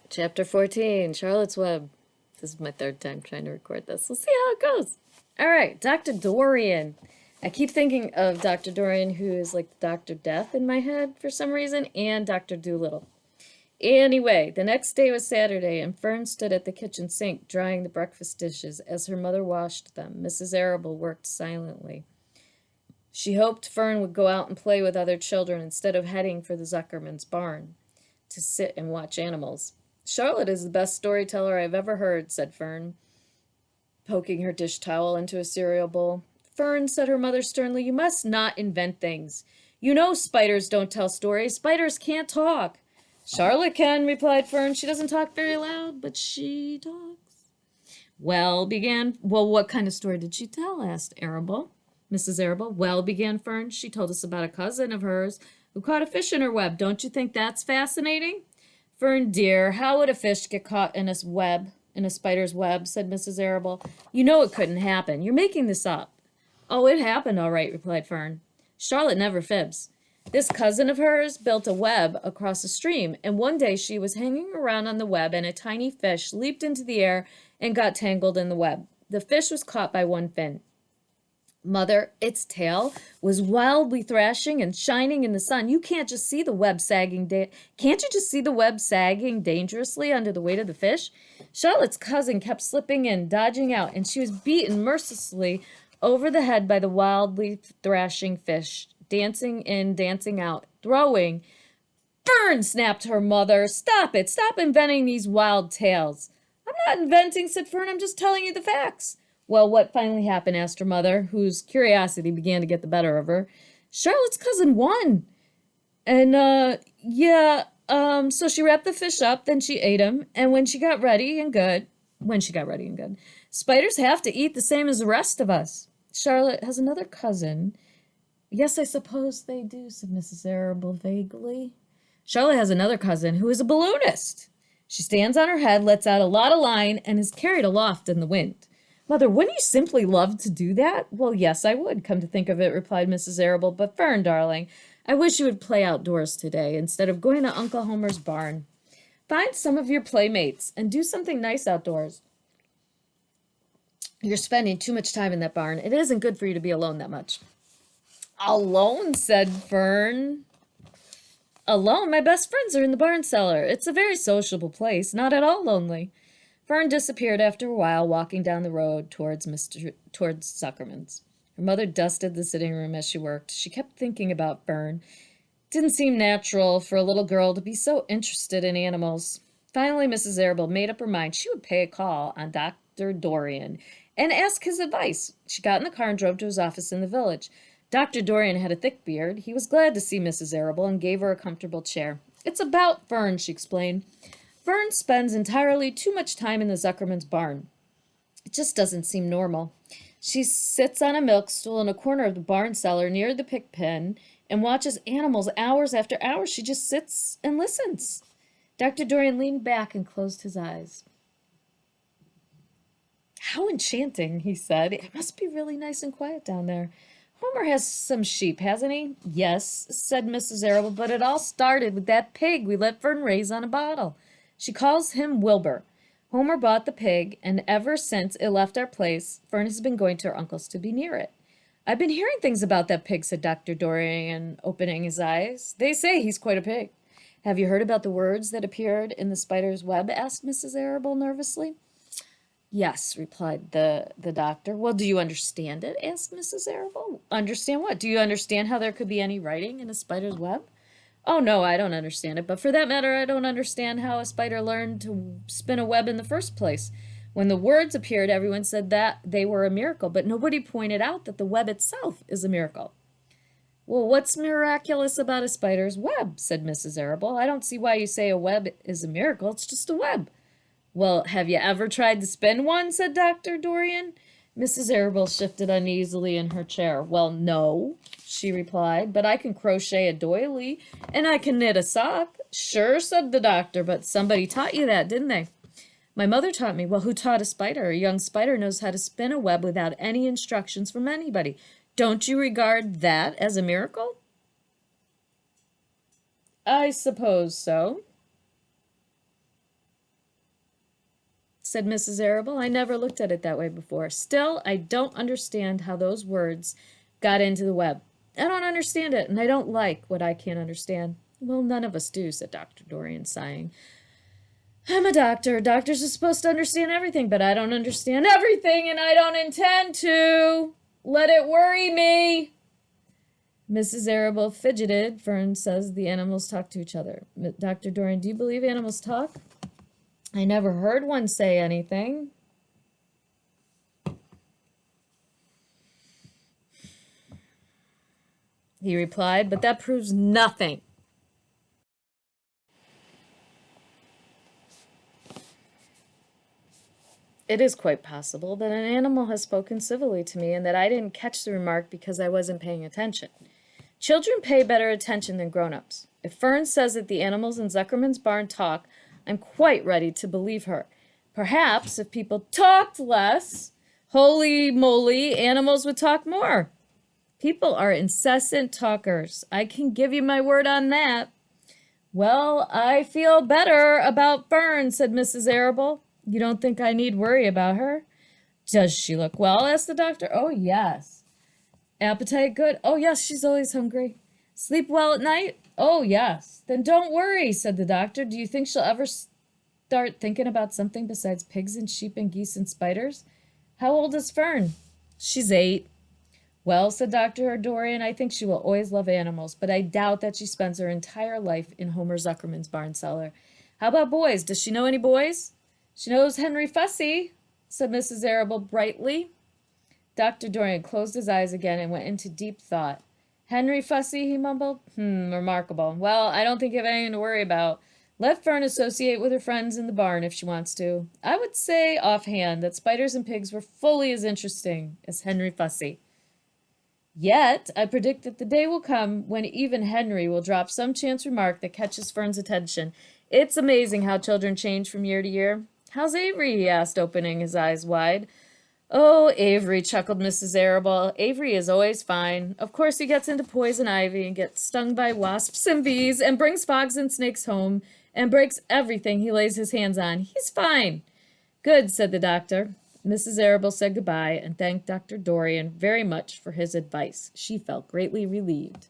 Chapter 14, Charlotte's Web. This is my third time trying to record this. We'll see how it goes. All right, Dr. Dorian. I keep thinking of Dr. Dorian, who is like Dr. Death in my head for some reason, and Dr. Doolittle. Anyway, the next day was Saturday, and Fern stood at the kitchen sink drying the breakfast dishes as her mother washed them. Mrs. Arable worked silently. She hoped Fern would go out and play with other children instead of heading for the Zuckerman's barn to sit and watch animals. Charlotte is the best storyteller I've ever heard, said Fern, poking her dish towel into a cereal bowl. Fern, said her mother sternly, you must not invent things. You know spiders don't tell stories. Spiders can't talk. Charlotte can, replied Fern. She doesn't talk very loud, but she talks. Well, what kind of story did she tell? Asked Arable. Mrs. Arable. Well, began Fern, she told us about a cousin of hers who caught a fish in her web. Don't you think that's fascinating? Fern, dear, how would a fish get caught in a spider's web, said Mrs. Arable. You know it couldn't happen. You're making this up. Oh, it happened all right, replied Fern. Charlotte never fibs. This cousin of hers built a web across a stream, and one day she was hanging around on the web, and a tiny fish leaped into the air and got tangled in the web. The fish was caught by one fin. Mother, its tail was wildly thrashing and shining in the sun. You can't just see the web sagging. Can't you just see the web sagging dangerously under the weight of the fish? Charlotte's cousin kept slipping in, dodging out, and she was beaten mercilessly over the head by the wildly thrashing fish, dancing in, dancing out, throwing. Burn, snapped her mother. Stop it. Stop inventing these wild tales. I'm not inventing, said Fern. I'm just telling you the facts. Well, what finally happened? Asked her mother, whose curiosity began to get the better of her. Charlotte's cousin won. And, so she wrapped the fish up, then she ate him, and when she got ready and good, spiders have to eat the same as the rest of us. Charlotte has another cousin. Yes, I suppose they do, said Mrs. Arable vaguely. Charlotte has another cousin who is a balloonist. She stands on her head, lets out a lot of line, and is carried aloft in the wind. Mother, wouldn't you simply love to do that? Well, yes, I would, come to think of it, replied Mrs. Arable. But Fern, darling, I wish you would play outdoors today instead of going to Uncle Homer's barn. Find some of your playmates and do something nice outdoors. You're spending too much time in that barn. It isn't good for you to be alone that much. Alone, said Fern. Alone? My best friends are in the barn cellar. It's a very sociable place, not at all lonely. Fern disappeared after a while, walking down the road towards Zuckerman's. Her mother dusted the sitting room as she worked. She kept thinking about Fern. It didn't seem natural for a little girl to be so interested in animals. Finally, Mrs. Arable made up her mind she would pay a call on Dr. Dorian and ask his advice. She got in the car and drove to his office in the village. Dr. Dorian had a thick beard. He was glad to see Mrs. Arable and gave her a comfortable chair. It's about Fern, she explained. Fern spends entirely too much time in the Zuckerman's barn. It just doesn't seem normal. She sits on a milk stool in a corner of the barn cellar near the pig pen and watches animals hours after hours. She just sits and listens. Dr. Dorian leaned back and closed his eyes. How enchanting, he said. It must be really nice and quiet down there. Homer has some sheep, hasn't he? Yes, said Mrs. Arable, but it all started with that pig we let Fern raise on a bottle. She calls him Wilbur. Homer bought the pig, and ever since it left our place, Fern has been going to her uncle's to be near it. I've been hearing things about that pig, said Dr. Dorian, opening his eyes. They say he's quite a pig. Have you heard about the words that appeared in the spider's web? Asked Mrs. Arable nervously. Yes, replied the doctor. Well, do you understand it? Asked Mrs. Arable. Understand what? Do you understand how there could be any writing in a spider's web? Oh, no, I don't understand it. But for that matter, I don't understand how a spider learned to spin a web in the first place. When the words appeared, everyone said that they were a miracle, but nobody pointed out that the web itself is a miracle. Well, what's miraculous about a spider's web? Said Mrs. Arable. I don't see why you say a web is a miracle. It's just a web. Well, have you ever tried to spin one? Said Dr. Dorian. Mrs. Arable shifted uneasily in her chair. Well, no, she replied, but I can crochet a doily, and I can knit a sock. Sure, said the doctor, but somebody taught you that, didn't they? My mother taught me. Well, who taught a spider? A young spider knows how to spin a web without any instructions from anybody. Don't you regard that as a miracle? I suppose so. said Mrs. Arable. I never looked at it that way before. Still, I don't understand how those words got into the web. I don't understand it, and I don't like what I can't understand. Well, none of us do, said Dr. Dorian, sighing. I'm a doctor. Doctors are supposed to understand everything, but I don't understand everything, and I don't intend to. Let it worry me. Mrs. Arable fidgeted. Fern says the animals talk to each other. Dr. Dorian, do you believe animals talk? I never heard one say anything. He replied, but that proves nothing. It is quite possible that an animal has spoken civilly to me and that I didn't catch the remark because I wasn't paying attention. Children pay better attention than grown-ups. If Fern says that the animals in Zuckerman's barn talk, I'm quite ready to believe her. Perhaps if people talked less, holy moly, animals would talk more. People are incessant talkers. I can give you my word on that. Well, I feel better about Fern, said Mrs. Arable. You don't think I need worry about her? Does she look well? Asked the doctor. Oh, yes. Appetite good? Oh, yes, she's always hungry. Sleep well at night? Oh, yes. Then don't worry, said the doctor. Do you think she'll ever start thinking about something besides pigs and sheep and geese and spiders? How old is Fern? She's 8. Well, said Dr. Dorian, I think she will always love animals, but I doubt that she spends her entire life in Homer Zuckerman's barn cellar. How about boys? Does she know any boys? She knows Henry Fussy, said Mrs. Arable brightly. Dr. Dorian closed his eyes again and went into deep thought. Henry Fussy, he mumbled. Remarkable. Well, I don't think you have anything to worry about. Let Fern associate with her friends in the barn if she wants to. I would say offhand that spiders and pigs were fully as interesting as Henry Fussy. Yet, I predict that the day will come when even Henry will drop some chance remark that catches Fern's attention. It's amazing how children change from year to year. How's Avery? He asked, opening his eyes wide. Oh, Avery, chuckled Mrs. Arable. Avery is always fine. Of course, he gets into poison ivy and gets stung by wasps and bees and brings frogs and snakes home and breaks everything he lays his hands on. He's fine. Good, said the doctor. Mrs. Arable said goodbye and thanked Dr. Dorian very much for his advice. She felt greatly relieved.